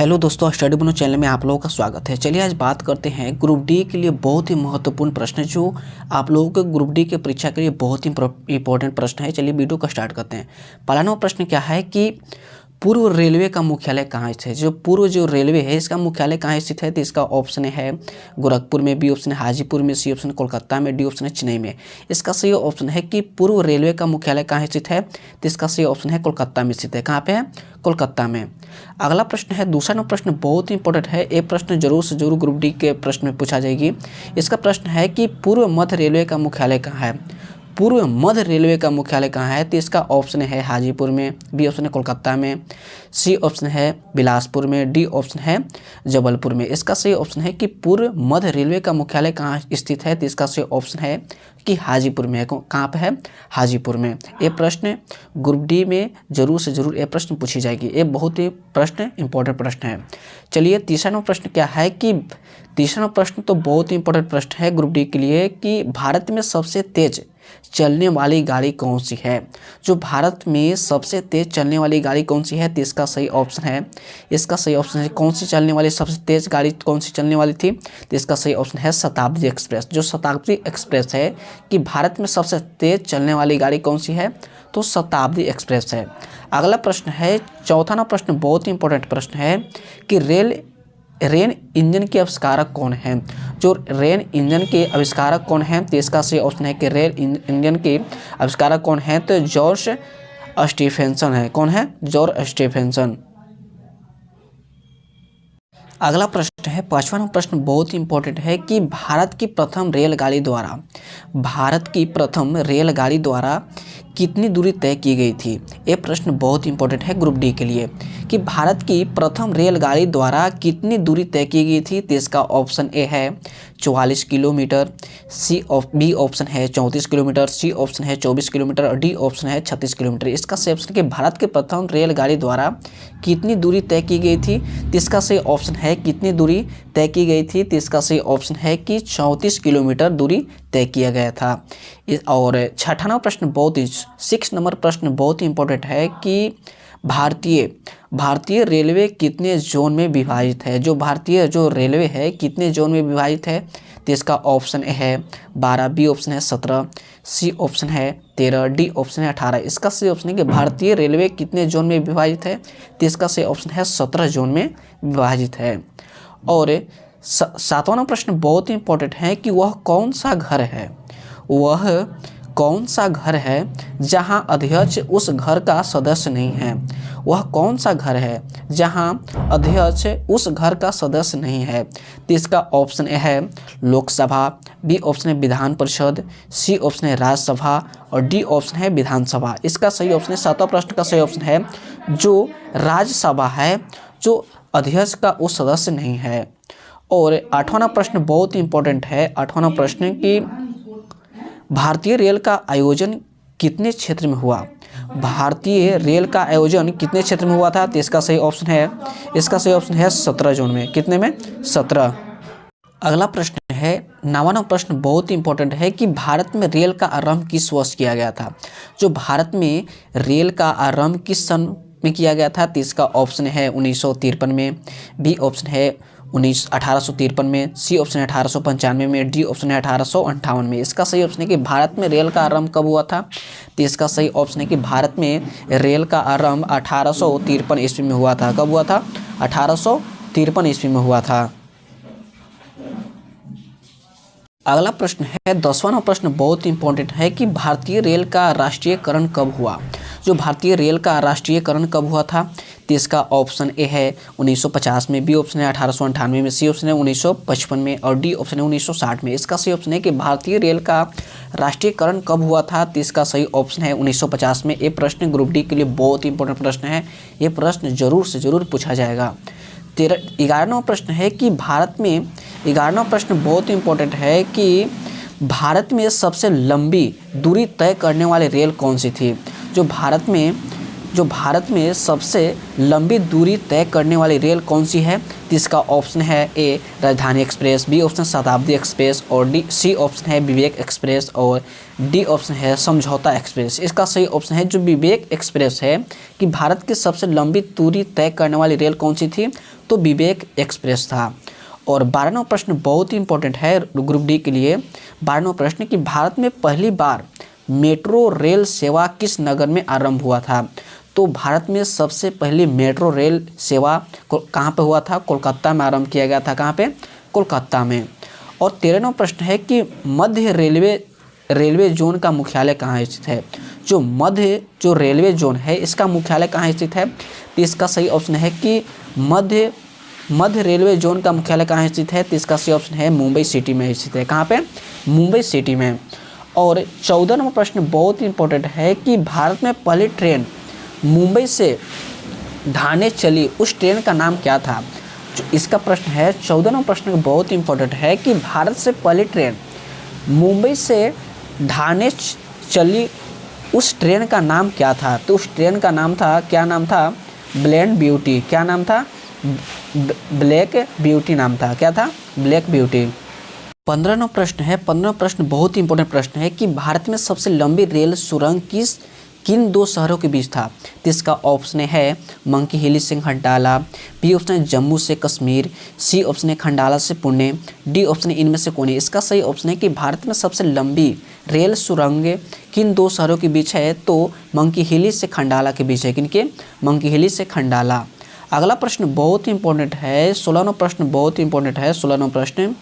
Hello दोस्तों, study बनो channel में आप लोगों का स्वागत है। चलिए आज बात करते हैं ग्रुप डी के लिए बहुत ही महत्वपूर्ण प्रश्न जो आप लोगों के ग्रुप डी के परीक्षा के लिए बहुत ही इंपॉर्टेंट प्रश्न है। चलिए वीडियो को स्टार्ट करते हैं। पहला नंबर प्रश्न क्या है कि पूर्व रेलवे का मुख्यालय कहाँ स्थित है। जो रेलवे है इसका मुख्यालय कहाँ स्थित है, तो इसका ऑप्शन है गोरखपुर में, बी ऑप्शन है हाजीपुर में, सी ऑप्शन है कोलकाता में, डी ऑप्शन है चेन्नई में। इसका सही ऑप्शन है कि पूर्व रेलवे का मुख्यालय कहाँ स्थित है, तो इसका सही ऑप्शन है कोलकाता में स्थित है। कहाँ पे है? कोलकाता में। अगला प्रश्न है, दूसरा नंबर प्रश्न बहुत ही इंपॉर्टेंट है। ये प्रश्न जरूर से जरूर ग्रुप डी के प्रश्न में पूछा जाएगी। इसका प्रश्न है कि पूर्व मध्य रेलवे का मुख्यालय कहाँ है। पूर्व मध्य रेलवे का मुख्यालय कहाँ है, तो इसका ऑप्शन है हाजीपुर में, बी ऑप्शन है कोलकाता में, सी ऑप्शन है बिलासपुर में, डी ऑप्शन है जबलपुर में। इसका सही ऑप्शन है कि पूर्व मध्य रेलवे का मुख्यालय कहाँ स्थित है, तो इसका सही ऑप्शन है कि हाजीपुर में है। कहाँ पे है? हाजीपुर में। ये प्रश्न ग्रुप डी में जरूर से जरूर ये प्रश्न पूछी जाएगी। ये बहुत ही प्रश्न इंपॉर्टेंट प्रश्न है। चलिए तीसरा नंबर प्रश्न क्या है कि तीसरा नंबर प्रश्न तो बहुत ही इंपॉर्टेंट प्रश्न है ग्रुप डी के लिए कि भारत में सबसे तेज चलने वाली गाड़ी कौन सी है। जो भारत में सबसे तेज चलने वाली गाड़ी कौन सी है, तो इसका सही ऑप्शन है, इसका सही ऑप्शन है कौन सी चलने वाली सबसे तेज गाड़ी कौन सी चलने वाली थी, तो इसका सही ऑप्शन है शताब्दी एक्सप्रेस। जो शताब्दी एक्सप्रेस है कि भारत में सबसे तेज चलने वाली गाड़ी कौन सी है, तो शताब्दी एक्सप्रेस है। अगला प्रश्न है, चौथा नंबर प्रश्न बहुत ही इंपॉर्टेंट प्रश्न है कि रेन इंजन के आविष्कारक कौन हैं। जो रेन इंजन के आविष्कारक कौन हैं, तो इसका सही ऑप्शन है कि रेन इंजन के आविष्कारक कौन हैं, तो जॉर्ज स्टीफेंसन है। कौन है? George Stephenson. अगला प्रश्न है, पांचवा नंबर प्रश्न बहुत ही इंपॉर्टेंट है कि भारत की प्रथम रेलगाड़ी द्वारा कितनी दूरी तय की गई थी। ये प्रश्न बहुत इंपॉर्टेंट है ग्रुप डी के लिए कि भारत की प्रथम रेलगाड़ी द्वारा कितनी दूरी तय की गई थी, तो इसका ऑप्शन ए है 44 किलोमीटर, बी ऑप्शन है 34 किलोमीटर, सी ऑप्शन है 24 किलोमीटर और डी ऑप्शन है 36 किलोमीटर। इसका सही ऑप्शन कि भारत के प्रथम रेलगाड़ी द्वारा कितनी दूरी तय की गई थी, तो इसका सही ऑप्शन है कितनी दूरी तय की गई थी, तो इसका सही ऑप्शन है कि 34 किलोमीटर दूरी तय किया गया था। और छठा नंबर प्रश्न बहुत ही 6 नंबर प्रश्न बहुत ही इंपॉर्टेंट है कि भारतीय रेलवे कितने जोन में विभाजित है। जो रेलवे है कितने जोन में विभाजित है, तो इसका ऑप्शन ए है 12, बी ऑप्शन है 17, सी ऑप्शन है 13, डी ऑप्शन है 18। इसका सही ऑप्शन है कि भारतीय रेलवे कितने जोन में विभाजित है, तो इसका सही ऑप्शन है 17 जोन में विभाजित है। और सातवां नंबर प्रश्न बहुत ही इंपॉर्टेंट है कि वह कौन सा घर है जहां अध्यक्ष उस घर का सदस्य नहीं है। वह कौन सा घर है जहां अध्यक्ष उस घर का सदस्य नहीं है, तो इसका ऑप्शन ए है लोकसभा, बी ऑप्शन है विधान परिषद, सी ऑप्शन है राज्यसभा और डी ऑप्शन है विधानसभा। इसका सही ऑप्शन है, सातवां प्रश्न का सही ऑप्शन है जो राज्यसभा है, जो अध्यक्ष का उस सदस्य नहीं है। और आठवां प्रश्न बहुत ही इंपॉर्टेंट है। आठवां प्रश्न कि भारतीय रेल का आयोजन कितने क्षेत्र में हुआ। भारतीय रेल का आयोजन कितने क्षेत्र में हुआ था, तो इसका सही ऑप्शन है 17 जोन में। कितने में? 17। अगला प्रश्न है, 9वां प्रश्न बहुत ही इंपॉर्टेंट है कि भारत में रेल का आरंभ किस वर्ष किया गया था। जो भारत में रेल का आरंभ किस सन में किया गया था, तो इसका ऑप्शन है 1953 में, बी ऑप्शन है 1853 में, सी ऑप्शन है 1895 में, डी ऑप्शन है 1858 में। इसका सही ऑप्शन है कि भारत में रेल का आरंभ कब हुआ था, तो इसका सही ऑप्शन है कि भारत में रेल का आरंभ 1853 ईस्वी में हुआ था। कब हुआ था? 1853 ईस्वी में हुआ था। अगला प्रश्न है, 10वां प्रश्न बहुत इंपॉर्टेंट है कि भारतीय रेल का राष्ट्रीयकरण कब हुआ। जो भारतीय रेल का राष्ट्रीयकरण कब हुआ था, तो इसका ऑप्शन ए है 1950 में, बी ऑप्शन है 1898 में, सी ऑप्शन है 1955 में और डी ऑप्शन है 1960 में। इसका सही ऑप्शन है कि भारतीय रेल का राष्ट्रीयकरण कब हुआ था, तो इसका सही ऑप्शन है 1950 में। ये प्रश्न ग्रुप डी के लिए बहुत ही इंपॉर्टेंट प्रश्न है। ये प्रश्न जरूर से जरूर पूछा जाएगा। 11वां प्रश्न है कि 11वां प्रश्न बहुत ही इंपॉर्टेंट है कि भारत में सबसे लंबी दूरी तय करने वाली रेल कौन सी थी। जो भारत में जो भारत में सबसे लंबी दूरी तय करने वाली रेल कौन सी है? तो इसका ऑप्शन है ए राजधानी एक्सप्रेस, बी ऑप्शन शताब्दी एक्सप्रेस और सी ऑप्शन है विवेक एक्सप्रेस और डी ऑप्शन है समझौता एक्सप्रेस। इसका सही ऑप्शन है जो विवेक एक्सप्रेस है कि भारत की सबसे लंबी दूरी तय करने वाली रेल कौन सी थी? तो विवेक एक्सप्रेस था। और 12वां प्रश्न बहुत ही इंपॉर्टेंट है ग्रुप डी के लिए। 12वां प्रश्न कि भारत में पहली बार मेट्रो रेल सेवा किस नगर में आरंभ हुआ था? तो भारत में सबसे पहली मेट्रो रेल सेवा कहाँ पे हुआ था? कोलकाता में आरंभ किया गया था। कहाँ पे? कोलकाता में। और 13वां प्रश्न है कि मध्य रेलवे जोन का मुख्यालय कहाँ स्थित है? जो रेलवे जोन है इसका मुख्यालय कहाँ स्थित है? तो इसका सही ऑप्शन है कि मध्य रेलवे जोन का मुख्यालय कहाँ स्थित है? तो इसका सही ऑप्शन है मुंबई सिटी में स्थित है। कहाँ पे? मुंबई सिटी में। और 14वां प्रश्न बहुत ही इंपॉर्टेंट है कि भारत में पहली ट्रेन मुंबई से ठाणे चली उस ट्रेन का नाम क्या था? जो इसका प्रश्न है 14वां प्रश्न बहुत ही इंपॉर्टेंट है कि भारत से पहली ट्रेन मुंबई से ठाणे चली उस ट्रेन का नाम क्या था? तो उस ट्रेन का नाम था, क्या नाम था? Black beauty. क्या नाम था? ब्लैक ब्यूटी नाम था। क्या था? Black beauty. 15वां प्रश्न है। 15वां प्रश्न बहुत ही इंपॉर्टेंट प्रश्न है कि भारत में सबसे लंबी रेल सुरंग किन दो शहरों के बीच था? तो इसका ऑप्शन है मंकी हिल से खंडाला, बी ऑप्शन है जम्मू से कश्मीर, सी ऑप्शन है खंडाला से पुणे, डी ऑप्शन है इनमें से कौन है? इसका सही ऑप्शन है कि भारत में सबसे लंबी रेल सुरंग किन दो शहरों के बीच है? तो मंकी हिल से खंडाला के बीच है। किनके? मंकी हिल से खंडाला। अगला प्रश्न बहुत ही इंपॉर्टेंट है। 16वां प्रश्न बहुत ही इंपॉर्टेंट है। 16वां प्रश्न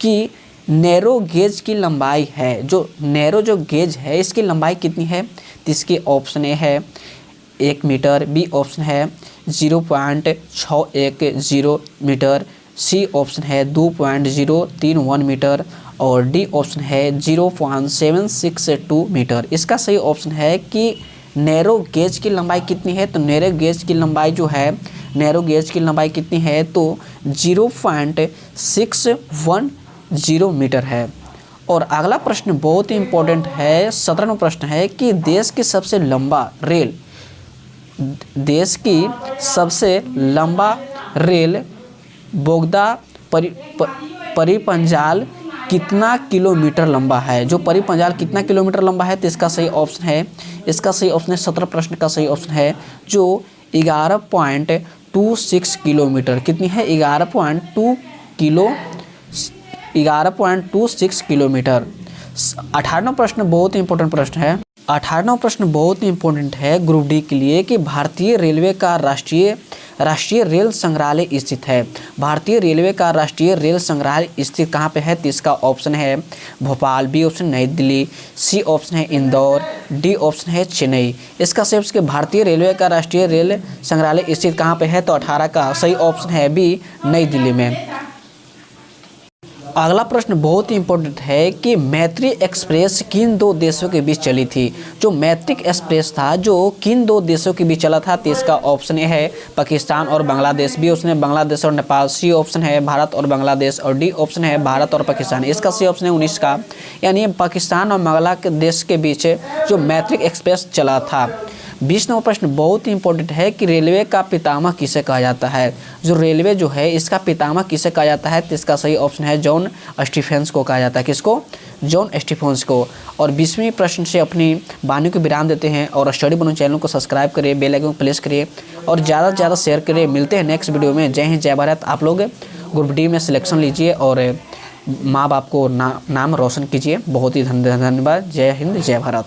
कि नैरो गेज की लंबाई है, जो नैरो जो गेज है इसकी लंबाई कितनी है? तो इसके ऑप्शन ए है 1 मीटर, बी ऑप्शन है 0.610 मीटर, सी ऑप्शन है 2.031 मीटर और डी ऑप्शन है 0.762 मीटर। इसका सही ऑप्शन है कि नैरो गेज की लंबाई कितनी है? तो नैरो गेज की लंबाई जो है, नैरो गेज की लंबाई कितनी है? तो 0.610 मीटर है। और अगला प्रश्न बहुत ही इंपॉर्टेंट है। 17वां प्रश्न है कि देश की सबसे लंबा रेल बोगदा परिपंजाल कितना किलोमीटर लंबा है? जो परिपंजाल कितना किलोमीटर लंबा है? तो इसका सही ऑप्शन है, 17 प्रश्न का सही ऑप्शन है जो 11.26 किलोमीटर। कितनी है? 11.26 किलोमीटर। 18वां प्रश्न बहुत ही इंपॉर्टेंट प्रश्न है। 18वां प्रश्न बहुत ही इंपॉर्टेंट है ग्रुप डी के लिए कि भारतीय रेलवे का राष्ट्रीय रेल संग्रहालय स्थित है। भारतीय रेलवे का राष्ट्रीय रेल संग्रहालय स्थित कहाँ पे है? तो इसका ऑप्शन है भोपाल, बी ऑप्शन नई दिल्ली, सी ऑप्शन है इंदौर, डी ऑप्शन है चेन्नई। इसका सही ऑप्शन भारतीय रेलवे का राष्ट्रीय रेल संग्रहालय स्थित कहाँ पे है? तो 18 का सही ऑप्शन है बी, नई दिल्ली में। अगला प्रश्न बहुत ही इंपॉर्टेंट है कि मैत्री एक्सप्रेस किन दो देशों के बीच चली थी? जो मैत्री एक्सप्रेस था जो किन दो देशों के बीच चला था? तो इसका ऑप्शन ए है पाकिस्तान और बांग्लादेश, बी ऑप्शन है बांग्लादेश और नेपाल, सी ऑप्शन है भारत और बांग्लादेश और डी ऑप्शन है भारत और पाकिस्तान। इसका सी ऑप्शन है 19 का, यानी पाकिस्तान और बांग्लादेश के बीच जो मैत्री एक्सप्रेस चला था। 20वां प्रश्न बहुत ही इंपॉर्टेंट है कि रेलवे का पितामह किसे कहा जाता है? जो रेलवे जो है इसका पितामह किसे कहा जाता है? तो इसका सही ऑप्शन है जॉन स्टीफेंस को कहा जाता है। किसको? जॉन स्टीफेंस को। और 20वें प्रश्न से अपनी वाणी को विराम देते हैं और स्टडी बनो चैनल को सब्सक्राइब करिए, बेल आइकन को प्रेस करिए और ज़्यादा से ज़्यादा शेयर करिए। मिलते हैं नेक्स्ट वीडियो में। जय हिंद, जय भारत। आप लोग ग्रुप डी में सिलेक्शन लीजिए और माँ बाप को नाम रोशन कीजिए। बहुत ही धन्यवाद। जय हिंद, जय भारत।